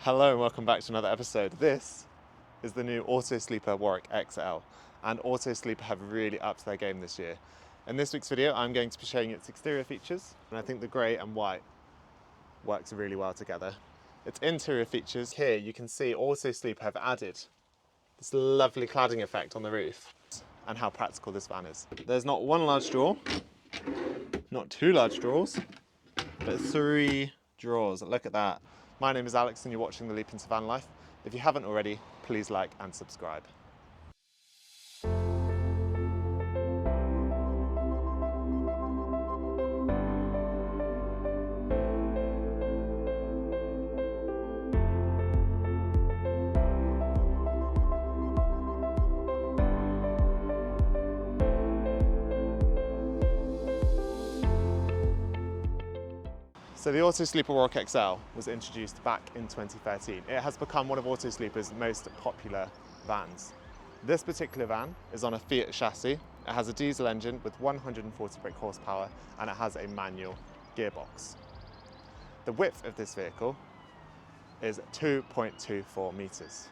Hello and welcome back to another episode. This is the new Auto-Sleeper Warwick XL, and Auto-Sleeper have really upped their game this year. In this week's video I'm going to be showing its exterior features, and I think the grey and white works really well together. Its interior features, here you can see Auto-Sleeper have added this lovely cladding effect on the roof, and how practical this van is. There's not one large drawer, not two large drawers, but three drawers. Look at that. My name is Alex and you're watching The Leap into Van Life. If you haven't already, please like and subscribe. So the Auto-Sleeper Warwick XL was introduced back in 2013. It has become one of Auto-Sleeper's most popular vans. This particular van is on a Fiat chassis. It has a diesel engine with 140 brake horsepower and it has a manual gearbox. The width of this vehicle is 2.24 metres.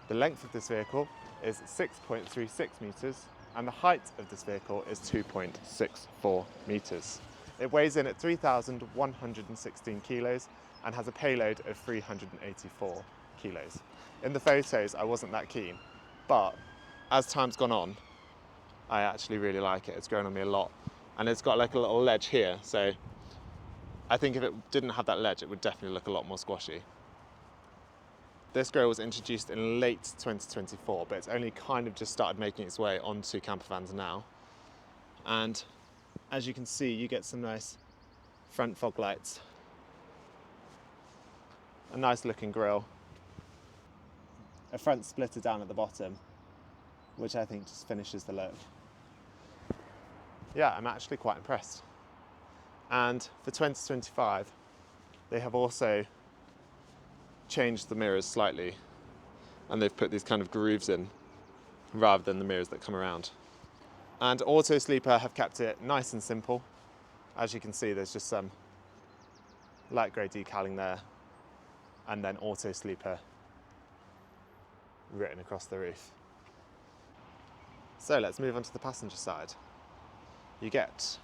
The length of this vehicle is 6.36 metres and the height of this vehicle is 2.64 metres. It weighs in at 3,116 kilos and has a payload of 384 kilos. In the photos, I wasn't that keen, but as time's gone on, I actually really like it. It's grown on me a lot. And it's got like a little ledge here, so I think if it didn't have that ledge, it would definitely look a lot more squashy. This grille was introduced in late 2024, but it's only kind of just started making its way onto campervans now. And as you can see, you get some nice front fog lights, a nice looking grille, a front splitter down at the bottom, which I think just finishes the look. Yeah, I'm actually quite impressed. And for 2025, they have also changed the mirrors slightly, and they've put these kind of grooves in rather than the mirrors that come around. And Auto-Sleeper have kept it nice and simple. As you can see, there's just some light grey decaling there, and then Auto-Sleeper written across the roof. So let's move on to the passenger side. You get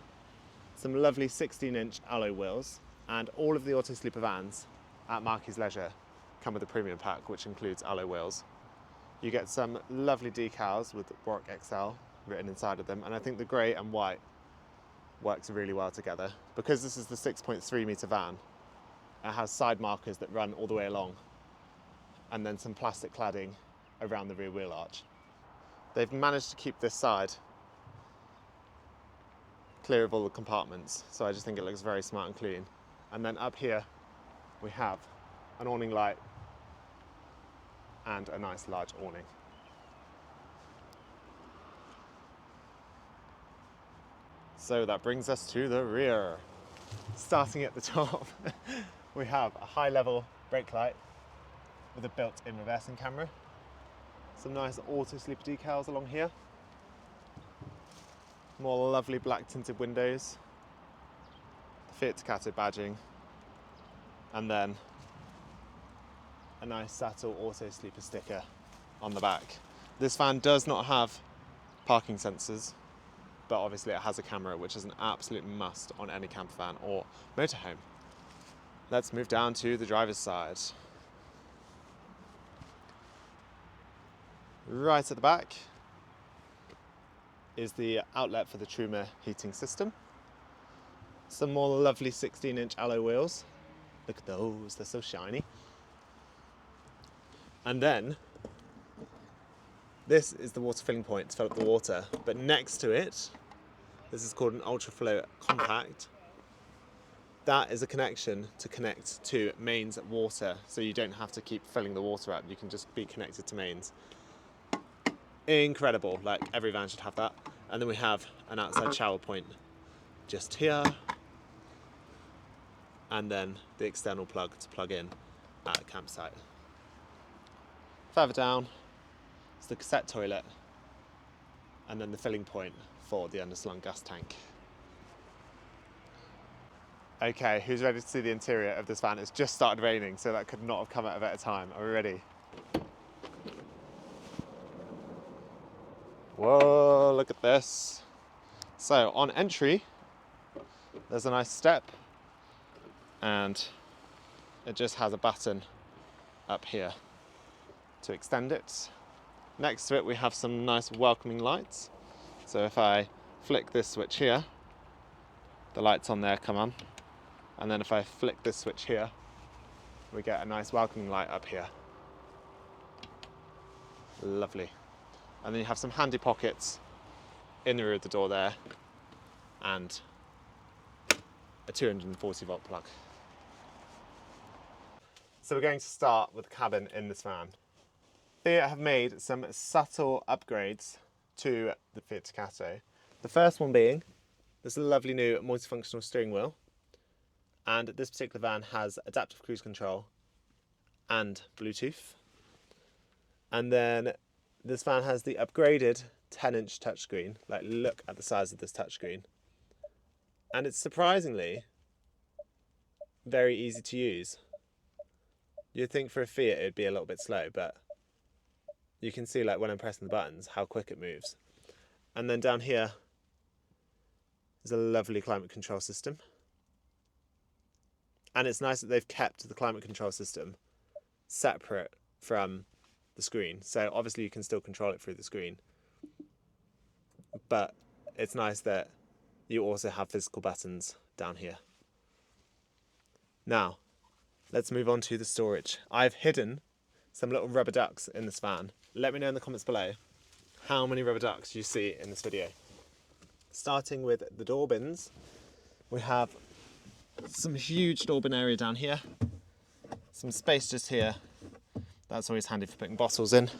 some lovely 16-inch alloy wheels, and all of the Auto-Sleeper vans at Marquis Leisure come with a premium pack, which includes alloy wheels. You get some lovely decals with Warwick XL written inside of them, and I think the grey and white works really well together. Because this is the 6.3 metre van, it has side markers that run all the way along, and then some plastic cladding around the rear wheel arch. They've managed to keep this side clear of all the compartments, so I just think it looks very smart and clean. And then up here we have an awning light and a nice large awning. So that brings us to the rear. Starting at the top, we have a high-level brake light with a built-in reversing camera. Some nice Auto-Sleeper decals along here. More lovely black tinted windows. Fiat Ducato badging. And then a nice Sato Auto-Sleeper sticker on the back. This van does not have parking sensors, but obviously it has a camera, which is an absolute must on any campervan or motorhome. Let's move down to the driver's side. Right at the back is the outlet for the Truma heating system. Some more lovely 16-inch alloy wheels. Look at those, they're so shiny. And then this is the water filling point to fill up the water, but next to it, this is called an Ultraflow Compact. That is a connection to connect to mains water, so you don't have to keep filling the water up, you can just be connected to mains. Incredible, like every van should have that. And then we have an outside shower point just here, and then the external plug to plug in at a campsite. Further down is the cassette toilet, and then the filling point for the underslung gas tank. Okay, who's ready to see the interior of this van? It's just started raining, so that could not have come at a better time. Are we ready? Whoa, look at this. So on entry, there's a nice step, and it just has a button up here to extend it. Next to it, we have some nice welcoming lights. So if I flick this switch here, the lights on there come on. And then if I flick this switch here, we get a nice welcoming light up here. Lovely. And then you have some handy pockets in the rear of the door there, and a 240 volt plug. So we're going to start with the cabin in this van. Fiat have made some subtle upgrades to the Fiat Ducato. The first one being this lovely new multifunctional steering wheel, and this particular van has adaptive cruise control and Bluetooth. And then this van has the upgraded 10-inch touchscreen. Like, look at the size of this touchscreen. And it's surprisingly very easy to use. You'd think for a Fiat it'd be a little bit slow, but you can see, like, when I'm pressing the buttons, how quick it moves. And then down here is a lovely climate control system. And it's nice that they've kept the climate control system separate from the screen. So obviously you can still control it through the screen, but it's nice that you also have physical buttons down here. Now, let's move on to the storage. I've hidden some little rubber ducks in this van. Let me know in the comments below how many rubber ducks you see in this video. Starting with the door bins, we have some huge door bin area down here, some space just here. That's always handy for putting bottles in.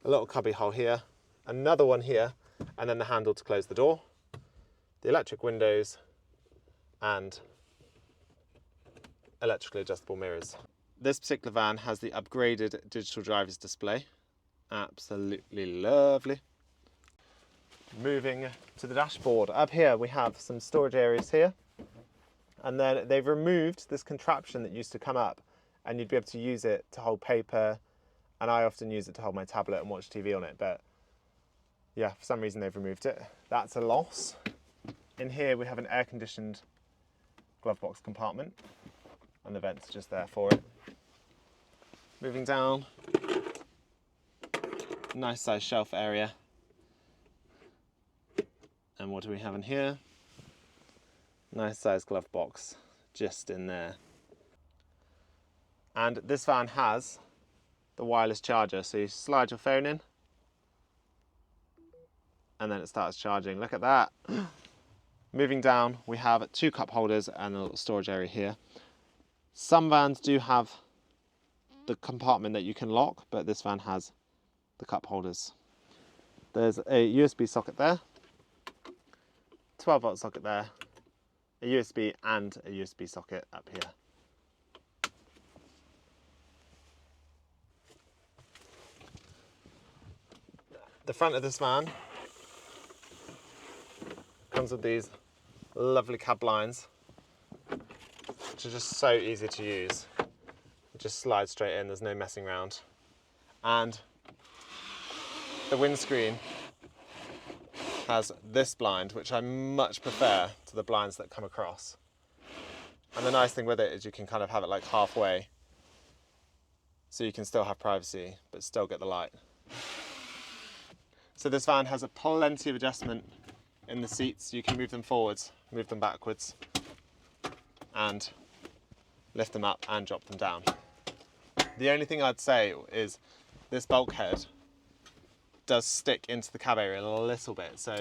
A little cubby hole here, another one here, and then the handle to close the door, the electric windows, and electrically adjustable mirrors. This particular van has the upgraded digital driver's display. Absolutely lovely. Moving to the dashboard. Up here we have some storage areas here, and then they've removed this contraption that used to come up, and you'd be able to use it to hold paper, and I often use it to hold my tablet and watch TV on it, but yeah, for some reason they've removed it. That's a loss. In here we have an air-conditioned glove box compartment, and the vent's just there for it. Moving down, nice size shelf area. And what do we have in here? Nice size glove box just in there. And this van has the wireless charger, so you slide your phone in and then it starts charging. Look at that. Moving down, we have 2 cup holders and a little storage area here. Some vans do have the compartment that you can lock, but this van has the cup holders. There's a USB socket there, 12 volt socket there, a USB and a USB socket up here. The front of this van comes with these lovely cab blinds, which are just so easy to use. You just slide straight in, there's no messing around. And the windscreen has this blind, which I much prefer to the blinds that come across. And the nice thing with it is you can kind of have it like halfway, so you can still have privacy, but still get the light. So this van has plenty of adjustment in the seats. You can move them forwards, move them backwards, and lift them up and drop them down. The only thing I'd say is this bulkhead does stick into the cab area a little bit, so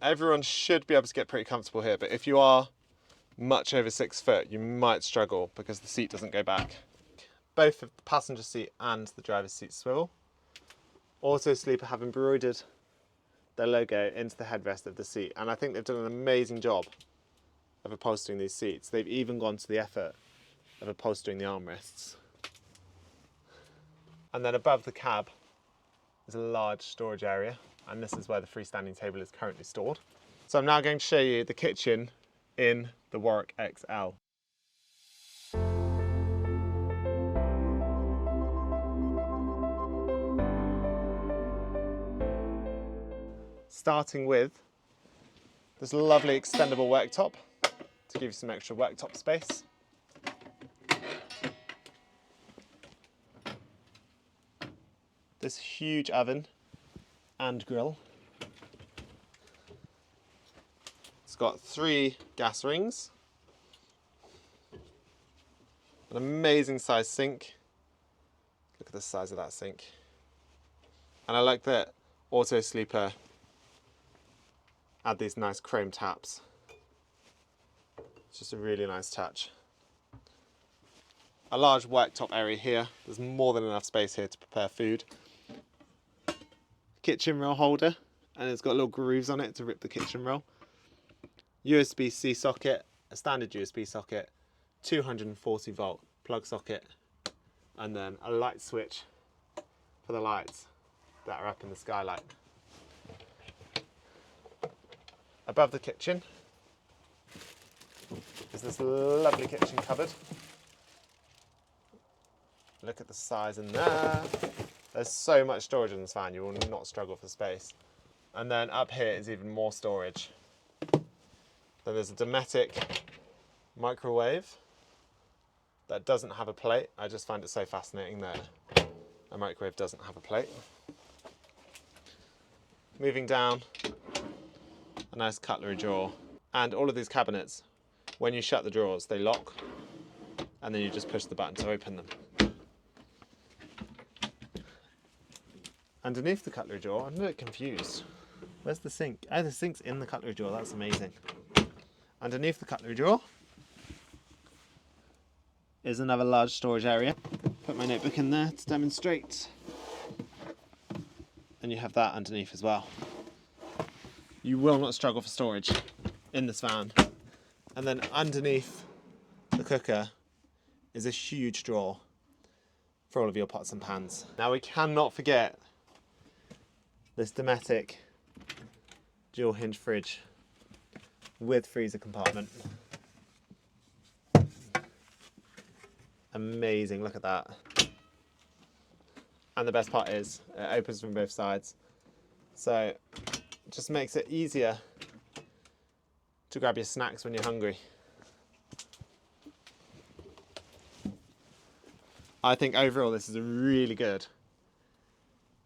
everyone should be able to get pretty comfortable here, but if you are much over 6 foot, you might struggle because the seat doesn't go back. Both the passenger seat and the driver's seat swivel. Auto-Sleeper have embroidered their logo into the headrest of the seat, and I think they've done an amazing job of upholstering these seats. They've even gone to the effort of upholstering the armrests. And then above the cab is a large storage area, and this is where the freestanding table is currently stored. So I'm now going to show you the kitchen in the Warwick XL. Starting with this lovely extendable worktop to give you some extra worktop space. This huge oven and grill. It's got 3 gas rings, an amazing sized sink. Look at the size of that sink. And I like that Auto-Sleeper add these nice chrome taps. It's just a really nice touch. A large worktop area here. There's more than enough space here to prepare food. Kitchen roll holder, and it's got little grooves on it to rip the kitchen roll. USB-C socket, a standard USB socket, 240 volt plug socket, and then a light switch for the lights that are up in the skylight. Above the kitchen is this lovely kitchen cupboard. Look at the size in there. There's so much storage in this van, you will not struggle for space. And then up here is even more storage. Then there's a Dometic microwave that doesn't have a plate. I just find it so fascinating that a microwave doesn't have a plate. Moving down, a nice cutlery drawer. And all of these cabinets, when you shut the drawers, they lock, and then you just push the button to open them. Underneath the cutlery drawer, I'm a bit confused. Where's the sink? Oh, the sink's in the cutlery drawer, that's amazing. Underneath the cutlery drawer is another large storage area. Put my notebook in there to demonstrate. And you have that underneath as well. You will not struggle for storage in this van. And then underneath the cooker is a huge drawer for all of your pots and pans. Now we cannot forget this Dometic dual hinge fridge with freezer compartment. Amazing, look at that. And the best part is it opens from both sides. So it just makes it easier to grab your snacks when you're hungry. I think overall this is a really good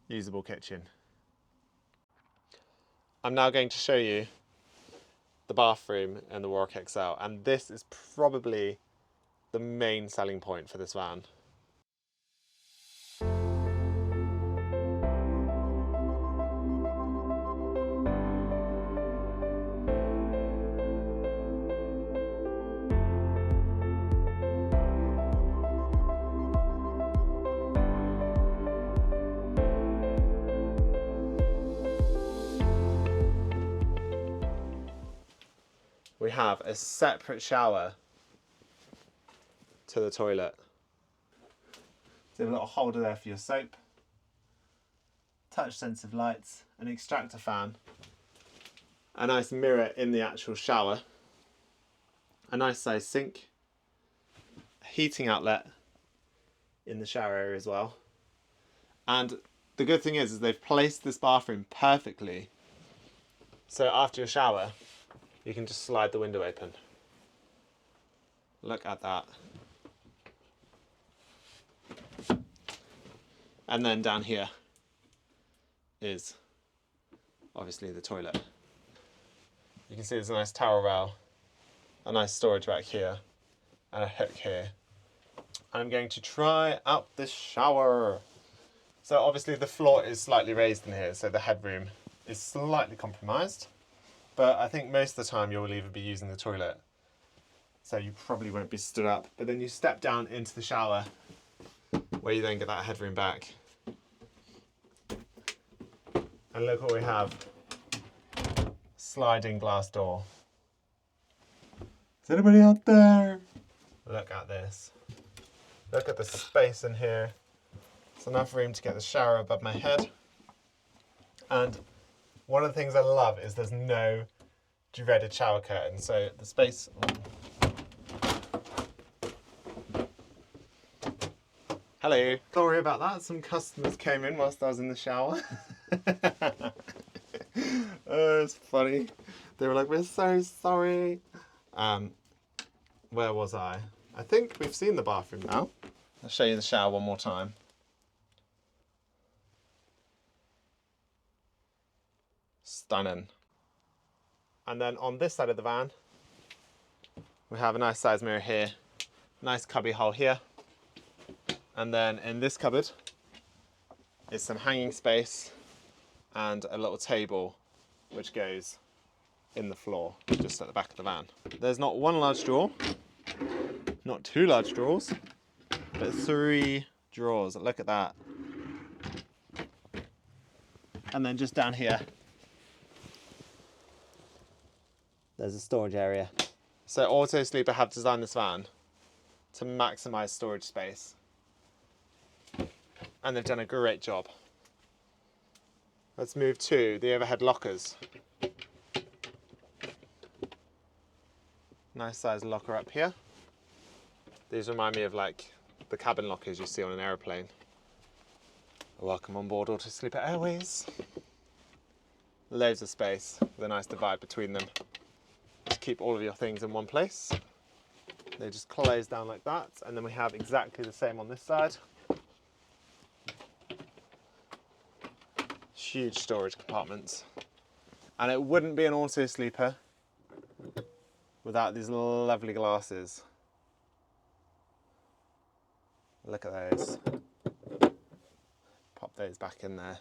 usable kitchen. I'm now going to show you the bathroom in the Warwick XL, and this is probably the main selling point for this van. We have a separate shower to the toilet. So a little holder there for your soap, touch sensitive lights, an extractor fan, a nice mirror in the actual shower, a nice sized sink, a heating outlet in the shower area as well. And the good thing is they've placed this bathroom perfectly. So after your shower, you can just slide the window open. Look at that. And then down here is obviously the toilet. You can see there's a nice towel rail, a nice storage rack here, and a hook here. I'm going to try out this shower. So obviously the floor is slightly raised in here, so the headroom is slightly compromised. But I think most of the time you'll either be using the toilet, so you probably won't be stood up. But then you step down into the shower, where you then get that headroom back. And look what we have. Sliding glass door. Is anybody out there? Look at this. Look at the space in here. It's enough room to get the shower above my head. And one of the things I love is there's no duveted shower curtain. So the space. Hello. Sorry about that. Some customers came in whilst I was in the shower. Oh, it's funny. They were like, "We're so sorry." Where was I? I think we've seen the bathroom now. I'll show you the shower one more time. Stunning. And then on this side of the van, we have a nice size mirror here, nice cubby hole here. And then in this cupboard is some hanging space and a little table which goes in the floor, just at the back of the van. There's not one large drawer, not two large drawers, but 3 drawers. Look at that. And then just down here, there's a storage area. So Auto-Sleeper have designed this van to maximise storage space. And they've done a great job. Let's move to the overhead lockers. Nice size locker up here. These remind me of like the cabin lockers you see on an aeroplane. Welcome on board Auto-Sleeper Airways. Loads of space with a nice divide between them. Just keep all of your things in one place. They just close down like that, and then we have exactly the same on this side. Huge storage compartments. And it wouldn't be an Auto-Sleeper without these lovely glasses. Look at those. Pop those back in there.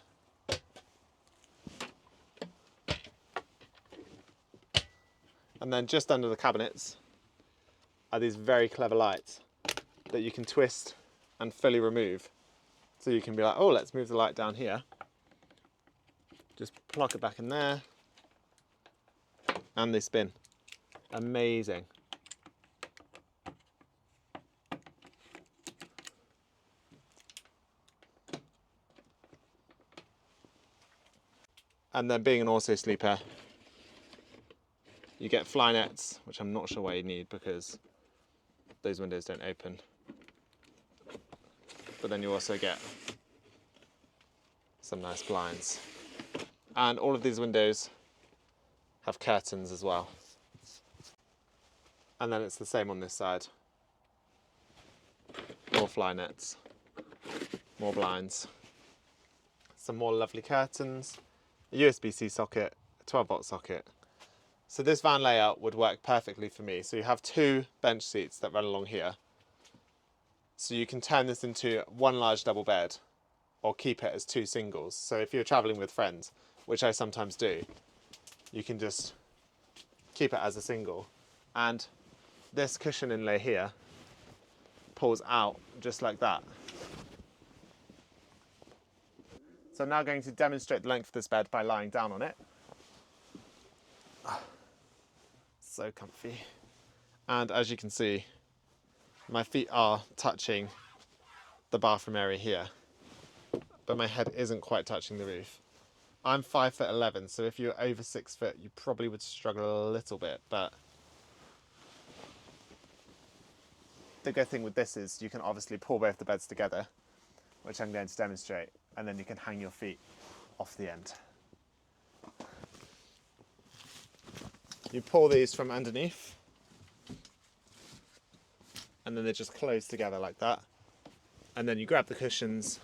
And then just under the cabinets are these very clever lights that you can twist and fully remove. So you can be like, oh, let's move the light down here. Just plug it back in there. And they spin. Amazing. And then being an Auto-Sleeper, you get fly nets, which I'm not sure why you need because those windows don't open. But then you also get some nice blinds. And all of these windows have curtains as well. And then it's the same on this side. More fly nets, more blinds, some more lovely curtains, a USB-C socket, a 12-volt socket. So this van layout would work perfectly for me. So you have 2 bench seats that run along here. So you can turn this into one large double bed or keep it as 2 singles. So if you're traveling with friends, which I sometimes do, you can just keep it as a single. And this cushion inlay here pulls out just like that. So I'm now going to demonstrate the length of this bed by lying down on it. So comfy. And as you can see, my feet are touching the bathroom area here, but my head isn't quite touching the roof. I'm 5'11", so if you're over 6 foot, you probably would struggle a little bit, but the good thing with this is you can obviously pull both the beds together, which I'm going to demonstrate, and then you can hang your feet off the end. You pull these from underneath, and then they just close together like that. And then you grab the cushions,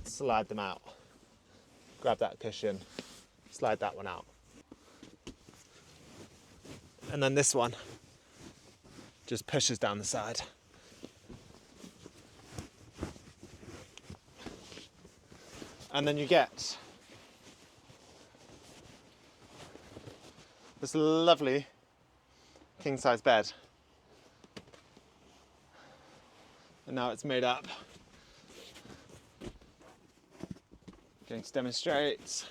slide them out. Grab that cushion, slide that one out. And then this one just pushes down the side. And then you get this lovely king-size bed. And now it's made up. Going to demonstrate.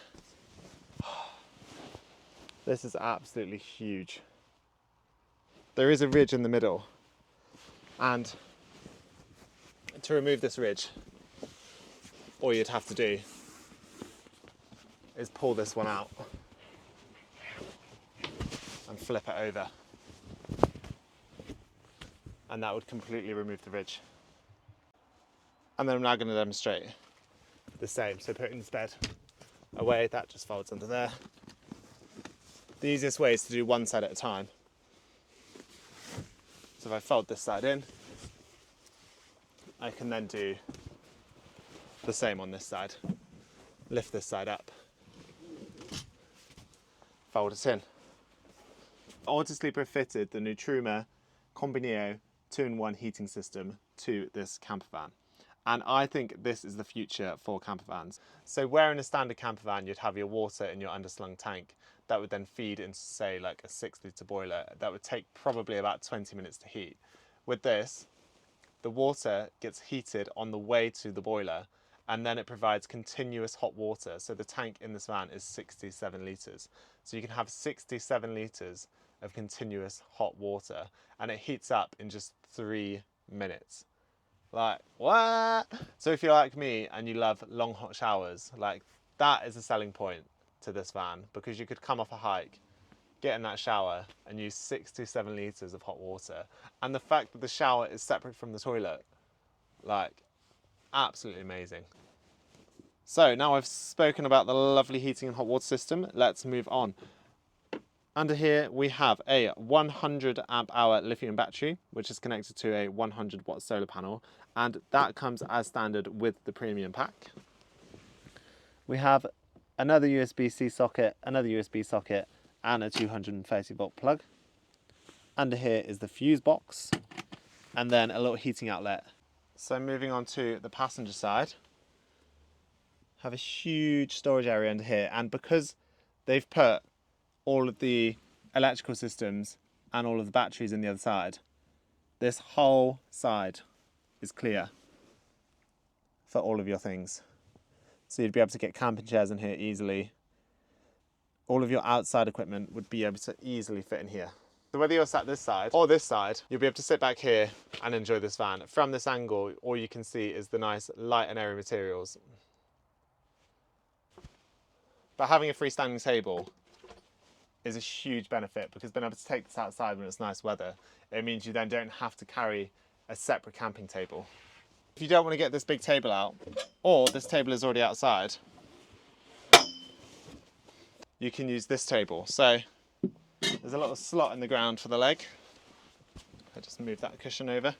This is absolutely huge. There is a ridge in the middle, and to remove this ridge, all you'd have to do is pull this one out and flip it over. And that would completely remove the ridge. And then I'm now going to demonstrate the same. So putting this bed away, that just folds under there. The easiest way is to do one side at a time. So if I fold this side in, I can then do the same on this side. Lift this side up, fold it in. Auto-Sleeper fitted the new Truma Combineo 2-in-1 heating system to this camper van. And I think this is the future for camper vans. So where in a standard camper van you'd have your water in your underslung tank that would then feed into, say, like a 6-litre boiler that would take probably about 20 minutes to heat. With this, the water gets heated on the way to the boiler, and then it provides continuous hot water. So the tank in this van is 67 litres. So you can have 67 litres of continuous hot water, and it heats up in just 3 minutes. Like, what? So if you're like me and you love long hot showers, like, that is a selling point to this van, because you could come off a hike, get in that shower and use 67 litres of hot water. And the fact that the shower is separate from the toilet, like, absolutely amazing. So now I've spoken about the lovely heating and hot water system, let's move on. Under here we have a 100 amp hour lithium battery, which is connected to a 100 watt solar panel, and that comes as standard with the premium pack. We have another USB-C socket, another USB socket, and a 230 volt plug. Under here is the fuse box, and then a little heating outlet. So moving on to the passenger side, have a huge storage area under here, and because they've put all of the electrical systems and all of the batteries in the other side, this whole side is clear for all of your things. So you'd be able to get camping chairs in here easily. All of your outside equipment would be able to easily fit in here. So whether you're sat this side or this side, you'll be able to sit back here and enjoy this van. From this angle, all you can see is the nice light and airy materials. But having a freestanding table is a huge benefit, because being able to take this outside when it's nice weather, it means you then don't have to carry a separate camping table. If you don't want to get this big table out, or this table is already outside, you can use this table. So there's a little slot in the ground for the leg. I just move that cushion over,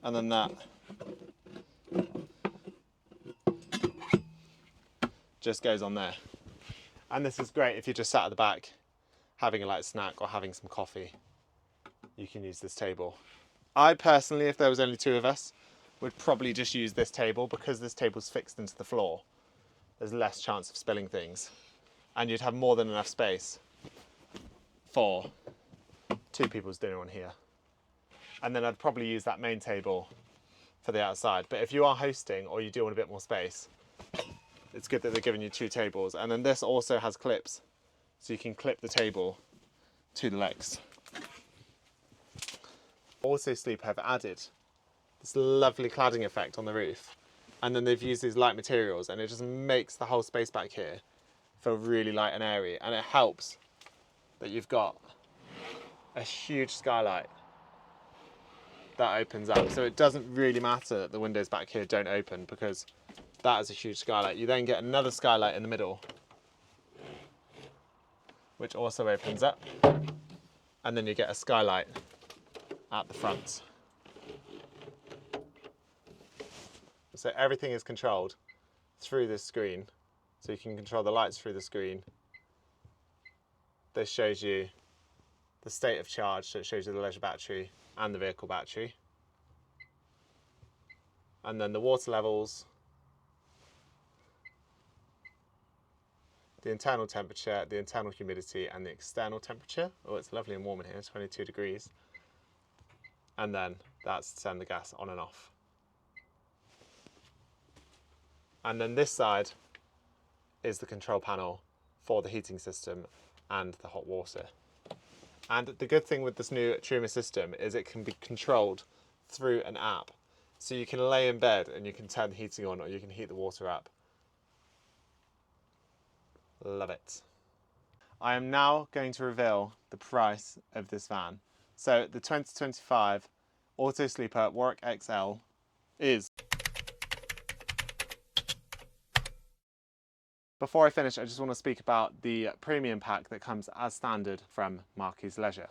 and then that just goes on there. And this is great if you're just sat at the back having a light snack or having some coffee. You can use this table. I personally, if there was only 2 of us, would probably just use this table, because this table's fixed into the floor. There's less chance of spilling things, and you'd have more than enough space for 2 people's dinner on here. And then I'd probably use that main table for the outside. But if you are hosting or you do want a bit more space, it's good that they're giving you 2 tables. And then this also has clips, so you can clip the table to the legs. Auto-Sleeper have added this lovely cladding effect on the roof, and then they've used these light materials, and it just makes the whole space back here feel really light and airy. And it helps that you've got a huge skylight that opens up, so it doesn't really matter that the windows back here don't open, because that is a huge skylight. You then get another skylight in the middle, which also opens up, and then you get a skylight at the front. So everything is controlled through this screen. So you can control the lights through the screen. This shows you the state of charge, so it shows you the leisure battery and the vehicle battery. And then the water levels, the internal temperature, the internal humidity, and the external temperature. Oh, it's lovely and warm in here, 22 degrees. And then that's to turn the gas on and off. And then this side is the control panel for the heating system and the hot water. And the good thing with this new Truma system is it can be controlled through an app. So you can lay in bed and you can turn the heating on, or you can heat the water up. Love it. I am now going to reveal the price of this van. So the 2025 Auto-Sleeper Warwick XL is... Before I finish, I just want to speak about the premium pack that comes as standard from Marquis Leisure.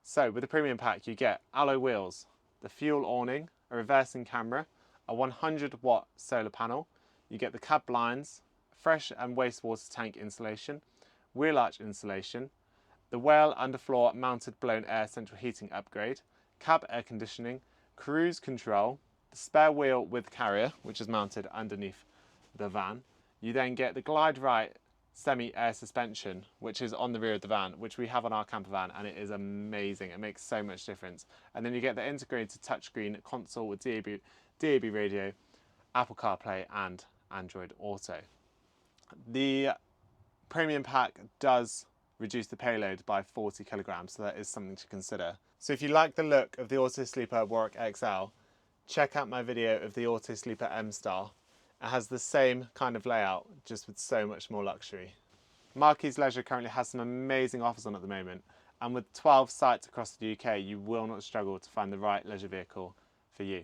So with the premium pack you get alloy wheels, the fuel awning, a reversing camera, a 100-watt solar panel, you get the cab blinds, fresh and wastewater tank insulation, wheel arch insulation, the Whale underfloor mounted blown air central heating upgrade, cab air conditioning, cruise control, the spare wheel with carrier, which is mounted underneath the van. You then get the Glide Right semi-air suspension, which is on the rear of the van, which we have on our camper van, and it is amazing. It makes so much difference. And then you get the integrated touchscreen console with DAB radio, Apple CarPlay and Android Auto. The premium pack does reduce the payload by 40 kilograms, so that is something to consider. So if you like the look of the Auto-Sleeper Warwick XL, check out my video of the Auto-Sleeper M-Star. It has the same kind of layout, just with so much more luxury. Marquis Leisure currently has some amazing offers on at the moment, and with 12 sites across the UK, you will not struggle to find the right leisure vehicle for you.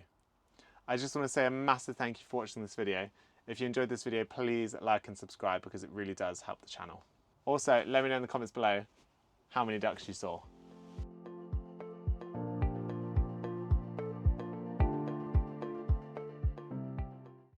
I just want to say a massive thank you for watching this video. If you enjoyed this video, please like and subscribe, because it really does help the channel. Also, let me know in the comments below how many ducks you saw.